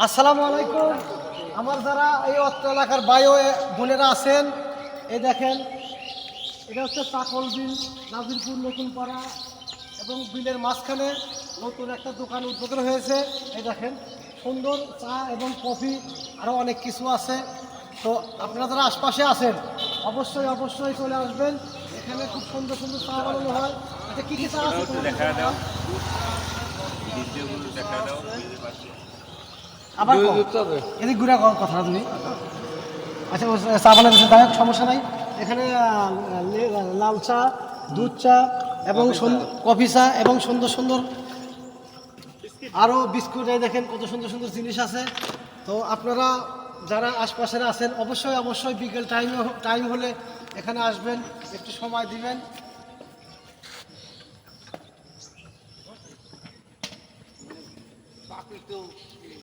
আসসালামু আলাইকুম। আমার যারা এই অত্র এলাকার বায়ো বোনেরা আছেন, এই দেখেন, এটা হচ্ছে চাকল বিল, নাজিরপুর নতুন পাড়া, এবং বিলের মাঝখানে নতুন একটা দোকান উদ্বোধন হয়েছে। এই দেখেন, সুন্দর চা এবং কফি, আরও অনেক কিছু আছে। তো আপনারা যারা আশপাশে আছেন অবশ্যই অবশ্যই চলে আসবেন। এখানে খুব সুন্দর সুন্দর চা বানানো হয়। এটা কী কী চা আছে দেখা দাও, ভিডিওগুলো দেখা দাও। আবার এদিক ঘুরে কথা তুমি। আচ্ছা, চা বানাতে দায়ক সমস্যা নাই। এখানে লাল চা, দুধ চা এবং কফি চা এবং সুন্দর সুন্দর আরও বিস্কুট। এই দেখেন কত সুন্দর সুন্দর জিনিস আছে। তো আপনারা যারা আশপাশে আছেন অবশ্যই অবশ্যই বিকেল টাইম হলে এখানে আসবেন, একটু সময় দিবেন।